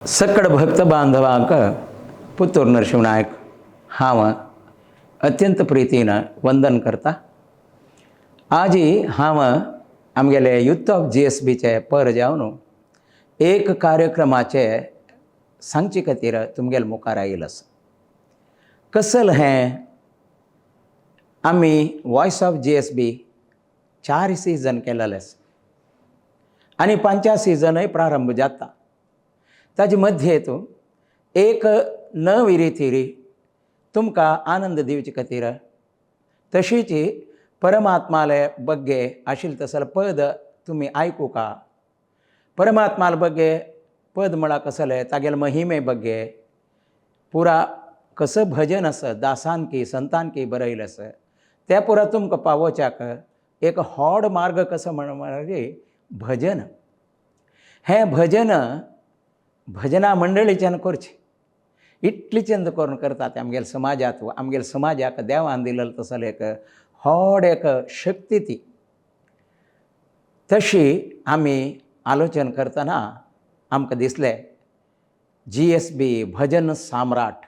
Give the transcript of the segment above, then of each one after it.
सकड भक्त बांधवांक पुतूर नरसिंहनायक हांव अत्यंत प्रितीन वंदन करता। आजी हांव आमगेले युथ ऑफ GSBचे पर जावन एक कार्यक्रमाचे सांगचे खातीर तुमगेले मुखार आयिल्लो आसा। कसल हें आमी वॉयस ऑफ GSB 4 सीझन केलेले आसा आनी 5 सीझनय प्रारंभ जाता। ताजे मध्य हेतून एक नवी रिती तुमकां आनंद दिवचे खातीर तशीच परमात्माले बग्गे आशिल्ले तसले पद तुमी आयकू का। परमात्माले बग्गे पद म्हळ्यार कसले तागेले महिमे बग्गे पुरा कसं भजन आसा दासांकी संतांकी बरयलें आसा त्या पुरा तुमकां पावोवच्याक एक व्हड मार्ग कसो म्हळ्यार भजन। हें भजन भजना मंडळीच्यान करचें इतली चंद करून करतात आमगेल्या समाजांत आमगेल्या समाजाक देवान दिलेलो तसलो एक व्हड एक शक्ती ती। तशी आमी आलोचन करतना आमकां दिसलें GSB भजन सम्राट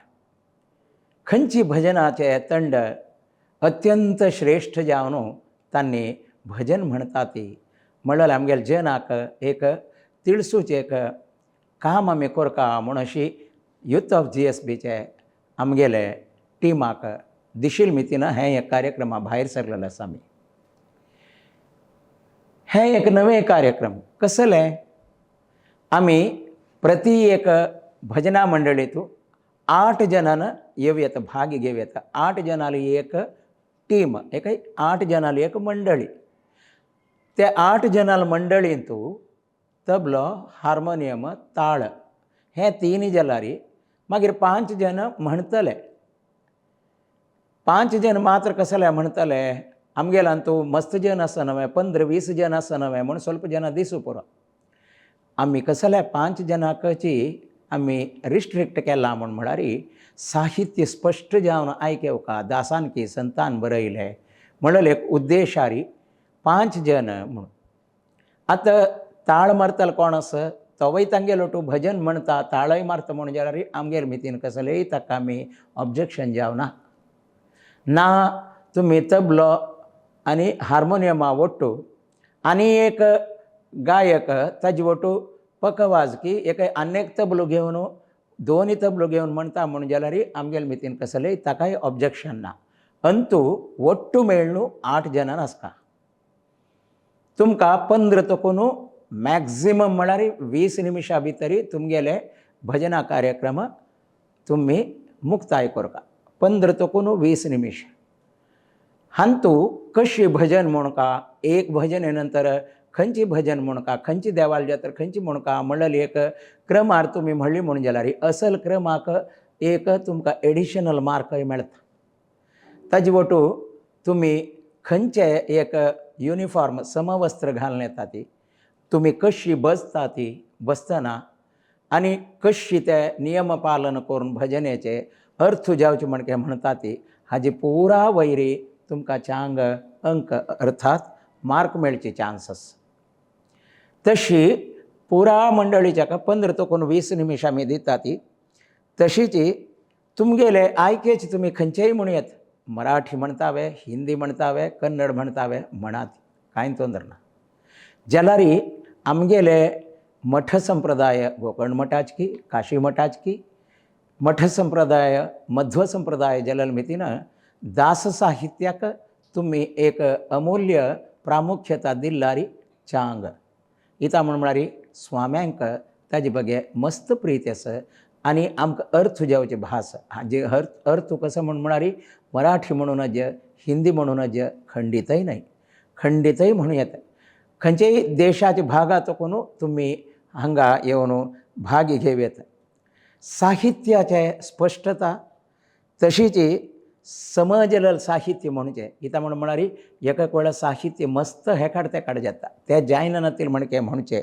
खंयची भजनाचे तंड अत्यंत श्रेष्ठ जावन तांणी भजन म्हणटा ती म्हणल्यार आमगेल्या जनाक एक तिळसूचें एक काम आमी करका म्हूण अशी युथ ऑफ GSBचे आमगेले टिमाक दिशिल्ले मितीन हें एक कार्यक्रमा भायर सरलेले आसा आमी। हें एक नवें कार्यक्रम कसलें आमी प्रति एक भजना मंडळीतूं 8 जनांन येवयेता भाग घेवयेता। 8 जनांली एक टीम एक 8 जनांली एक मंडळी। त्या 8 जनांल मंडळींतूं तबलो हार्मोनियम ताळ हे 3 जाल्यार मागीर 5 जन म्हणटले। 5 जन मात्र कसले म्हणटले आमगेल्यान तूं मस्त जन आसा नवे 15-20 जन आसा नवे म्हूण स्वल्प जन दिसूं पुरो। आमी कसले 5 जनांची आमी रिस्ट्रिक्ट केला म्हळ्यार साहित्य स्पश्ट जावन आयकेवका दासांकी संतान बरयले म्हणून एक उद्देशारी 5 जन म्हणून। आतां ताळ मारतलो कोण आसा तोवय तांगेलो तूं भजन म्हणटा ताळय मारता म्हूण जाल्यार आमगेले मितीन कसलेय ताका आमी ऑब्जेक्शन जावना ना। तुमी तबलो आनी हार्मोनियमा वट्टू आनी एक गायक ताजे वट्टू पकवाजकी एक आनेक तबलो घेवन दोनी तबलो घेवन म्हणटा म्हूण जाल्यार आमगेले मितीन कसलेय ताकाय ऑब्जेक्शन ना। अंतू वट्टू मेळून 8 जनां आसता। तुमकां 15 तकून मॅक्झिमम म्हळ्यार 20 निमिशां भितर तुमगेले भजना कार्यक्रम तुमी मुक्ताय करता। 15 तकून 20 निमिश हांतू कशी भजन म्हणका एक भजने नंतर खंयची भजन म्हणका खंयची देवाली जातर खंयची म्हणका म्हणल्यार एक क्रमार तुमी म्हणली म्हूण जाल्यार असल क्रमाक एक तुमकां एडिशनल मार्कय मेळटा। ताजे वटू तुमी खंयचे एक युनिफॉर्म समवस्त्र घालून येता ती तुमी कशी बसता ती बसतना आनी कशी ते नियम पालन करून भजनेचे अर्थ जावचे म्हणके म्हणटा ती हाजी पुरा वैरी तुमकां चांग अंक अर्थात मार्क मेळचे चान्स आसा। तशी पुरा मंडळीच्या 15 तकून 20 निमिश आमी दिता ती तशीच तुमगेले आयकेच तुमी खंयचेय म्हणूं येता मराठी म्हणटावे हिंदी म्हणटावे कन्नड म्हणटावे म्हणात कांय तोंदर ना। जाल्यार आमगेले मठ संप्रदाय गोकर्ण मठाचकी काशी मठाचकी मठ संप्रदाय मध्व संप्रदाय जाल्यार मितीन दास साहित्याक तुमी एक अमूल्य प्रामुख्यता दिल्ल्यार चांग इता म्हळ्यार स्वाम्यांक ताजे बगे मस्त प्रीती आसा आनी आमकां अर्थ जावचे भास हाजे अर्थ कसो म्हळ्यार मराठी म्हणूनच हिंदी म्हणूनच खंडितय न्हय खंडितय म्हणूं येता। खंयचेय देशाच्या भागात कोण तुमी हांगा येवन भाग घेवं येता। साहित्याचे स्पश्टता तशीच समजलेलं साहित्य म्हणचे इता म्हळ्यार एका वेळा साहित्य मस्त हेकाड तेकाड जाता ते जायना नातील म्हणके म्हणचे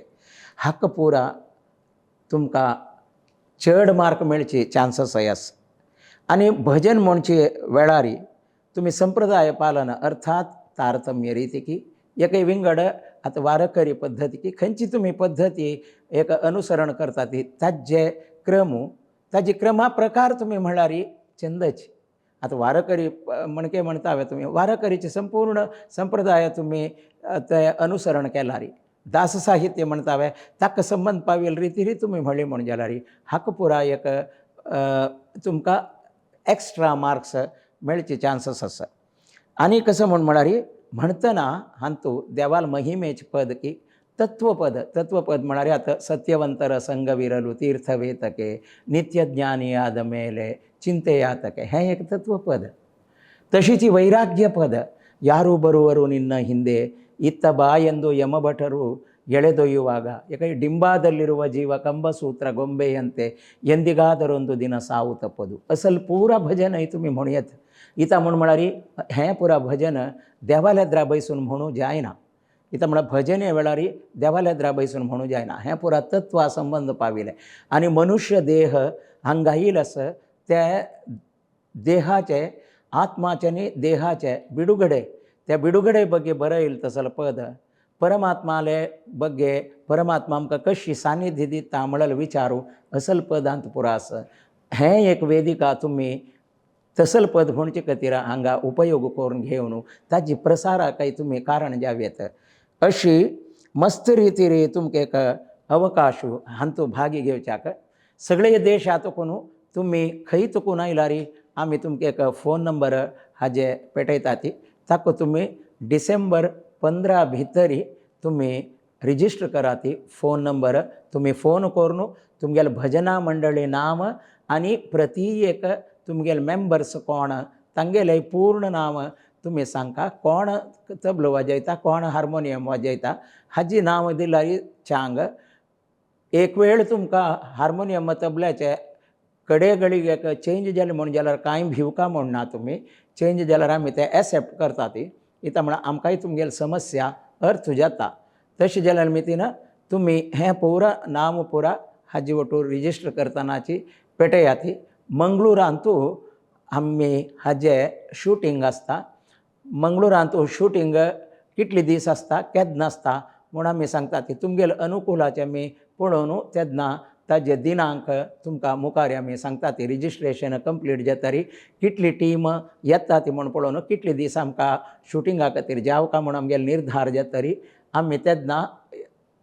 हाका पुरा तुमकां चड मार्क मेळचे चान्सस आसा। आनी भजन म्हणचे वेळार तुमी संप्रदाय पालन अर्थात तारतम्य रिती की एक विंगड आता वारकरी पद्धती की खंयची तुम्ही पद्धती एक अनुसरण करता ती ताजे क्रमू ताजी क्रमा प्रकार तुम्ही म्हणणारी छंदची आता वारकरी मणके म्हणता हवे तुम्ही वारकरीचे संपूर्ण संप्रदाय तुम्ही ते अनुसरण केलारी दास साहित्य म्हणता हवे ताका संबंध पावेल रितीरी तुम्ही म्हणली म्हण जाल्यार हाक पुरा एक तुमकां एक्स्ट्रा मार्क्स मेळचे चान्सेस आसा आनी कसं म्हणारी म्हणतना हांतू देवाल महिमेचे पद की तत्वपद म्हणारे आता सत्यವಂತರ संगविरलु तीर्थवेतके नित्यज्ञानी आद ಮೇಲೆ ಚಿಂತೆಯಾತಕೆ हे एक तत्वपद तशीची वैराग्य पद ಯಾರು ಬರುವರು ನಿನ್ನ ಹಿಂದೆ ಇತ್ತ ಬಾ ಎಂದು ಯಮಭಟರು ಎಳೆದೊಯ್ಯುವಾಗ ಯಾಕೆ ಡಿಂಬಾದಲ್ಲಿರುವ ಜೀವ ಕಂಬಸೂತ್ರ ಗೊಂಬೆಯಂತೆ ಎಂದಿಗಾದರೊಂದು ದಿನ ಸಾವು ತಪ್ಪದು असल पुरा भजन आहे तुम्ही म्हणूयात इथं म्हणारी हें पुरा भजन देवालयात बैसून म्हणू जायना इथं म्हणा भजन या वेळारी देवालयात बैसून म्हणू जायना हें पुरा तत्व संबंध पाविले आणि मनुष्य देह हांगा येईल असं त्या देहाचे आत्माचे आणि देहाचे बिडुगडे त्या बिडुगडे ಬಗ್ಗೆ ಬರೆಯಿಲ್ तसल पद परमात्माले ಬಗ್ಗೆ परमात्मा आमकां कशी सानिध्य दिता म्हणल्यार विचारू असल पदांत पुरा आसा हें एक वेदिका तुम्ही तसल पद म्हणचे खातीर हांगा उपयोग करून घेवन ताजी प्रसाराकय तुम्ही कारण द्यावेत अशी मस्त रितीरी तुमकां एक अवकाश हांतू भागी घेवच्याक सगळे देश आतकून तुम्ही खंय चुकून आयलारी आमी तुमकां एक फोन नंबर हाजे पेटयता ती ताका तुम्ही डिसेंबर 15 भितरी तुम्ही रिजिस्टर करा ती फोन नंबर तुम्ही फोन करून तुमगेल भजना मंडळी नाम आणि प्रति एक तुमगेल मेंबर्स कोण तांगेले पूर्ण नाम तुम्ही सांगा कोण तबलो वाजयता कोण हार्मोनियम वाजयता हाजी नाव दिल्यार चांग एक वेळ तुमकां हार्मोनियम तबल्याचे कडे घडीक एक चेंज जालें म्हण जाल्यार कांय भिवका म्हणना तुम्ही चेंज जाल्यार आमी ते एक्सेप्ट करता ती इता म्हळ्यार आमकांय तुमगेल समस्या अर्थ जाता तशें जाल्यार मितीन तुम्ही हें पुरा नाम पुरा हाजी वटून रिजिस्टर करतनाची पेटया ती मंगळुरांतू आमी हाजे शूटिंग आसता मंगळुरांतू शूटिंग कितले दीस आसता केन्ना आसता म्हूण आमी सांगता ती तुमगेल अनुकूलाचे आमी पळोवन तेन्ना ताजे दिनांक तुमकां मुखार आमी सांगता ती रिजिस्ट्रेशन कंप्लीट जातरी कितली टीम येता ती म्हूण पळोवन कितले दीस आमकां शुटिंगा खातीर जावका म्हूण आमगेलो निर्धार जातरी आमी तेन्ना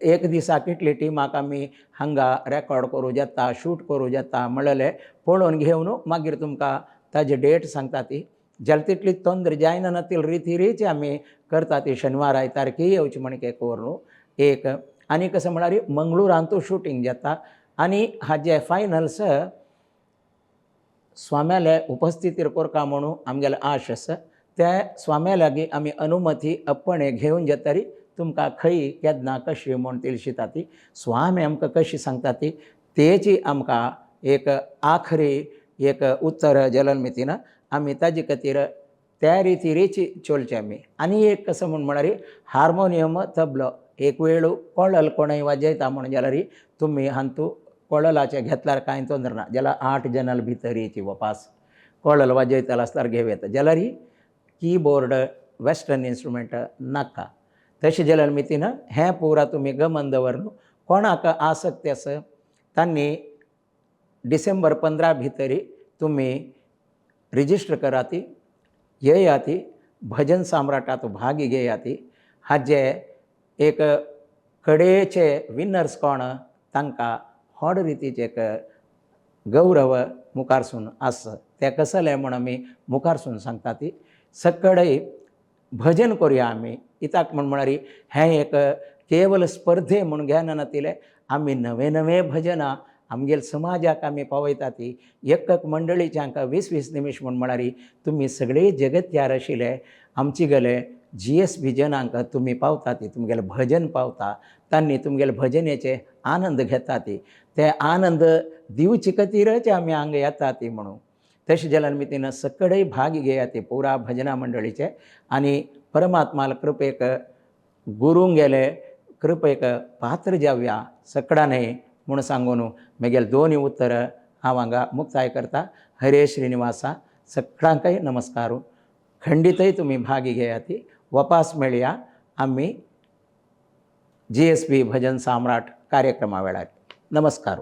एक दिसा कितली टिमाक आमी हांगा रेकॉर्ड करूं येता शूट करूं येता म्हणलें पळोवन घेवन मागीर तुमकां ताजी डेट सांगता ती जाल्यार तितली तोंदर जायना नातील रितीरीच आमी करता ती शेनवार आयतार की येवची म्हणके करून एक आनी कशें म्हळ्यार मंगळुरांतू शूटिंग जाता आनी हाजे फायनल्स स्वाम्याले उपस्थितीर करता म्हणून आमगेले आश आसा त्या स्वाम्या लागीं आमी अनुमती अपणे घेवन जातरी तुमकां खंय केन्ना कशी म्हूण तिलशिता ती स्वामी आमकां कशी सांगता ती तेची आमकां एक आखरी एक उत्तर जल्ल मितीन आमी ताजे खातीर त्या रितीरीची चलचें आमी आनी एक कसं म्हळ्यार हार्मोनियम तबलो एक वेळ कोळल कोणय वाजयता म्हण जाल्यार तुम्ही हांतू कोळलाचे घेतल्यार कांय तोंदर ना जाल्यार 8 जनाल भितर येची वपास कोळल वाजयतालो आसल्यार घेवं येता जाल्यार कीबोर्ड वेस्टर्न इन्स्ट्रुमेंट नाका तशें जाल्यार मितीन हें पुरा तुमी गमन दवरून कोणाक आसक्ती आसा तांणी डिसेंबर 15 भितरी तुमी रिजिस्टर करा ती येया ती भजन सम्राटात भाग घेया ती हाजे एक कडेचे विनर्स कोण तांकां व्हड रितीचे एक गौरव मुखारसून आसा तें कसलें म्हूण आमी मुखारसून सांगता ती सकळय भजन करुया आमी इताक म्हळ्यार हें एक केवल स्पर्धे म्हूण घेना नातिले आमी नवे नवे भजनां आमगेल समाजाक आमी पावयता ती एक मंडळीचे हांकां 20-20 निमिश म्हळ्यार तुमी सगळे जगत्यार आशिल्ले आमची गले GS विजनांक तुमी पावता ती तुमगेलें भजन पावता तांणी तुमगेले भजनेचे आनंद घेता ती ते आनंद दिवचे खातीरच आमी हांगा येता ती म्हणून तशें जाल्यार मितीन सकळय भाग घेया ती पुरा भजना मंडळीचे आनी परमात्माल कृपेक गुरूंक गेले कृपेक पात्र जावया सकळांनी म्हूण सांगून म्हगेल दोनूय उत्तर हांव हांगा मुक्ताय करता हरे श्रीनिवासा सगळ्यांकय नमस्कार खंडितय तुमी भाग घेया ती वपास मेळया आमी GSP भजन सम्राट कार्यक्रम वेळारी नमस्कार.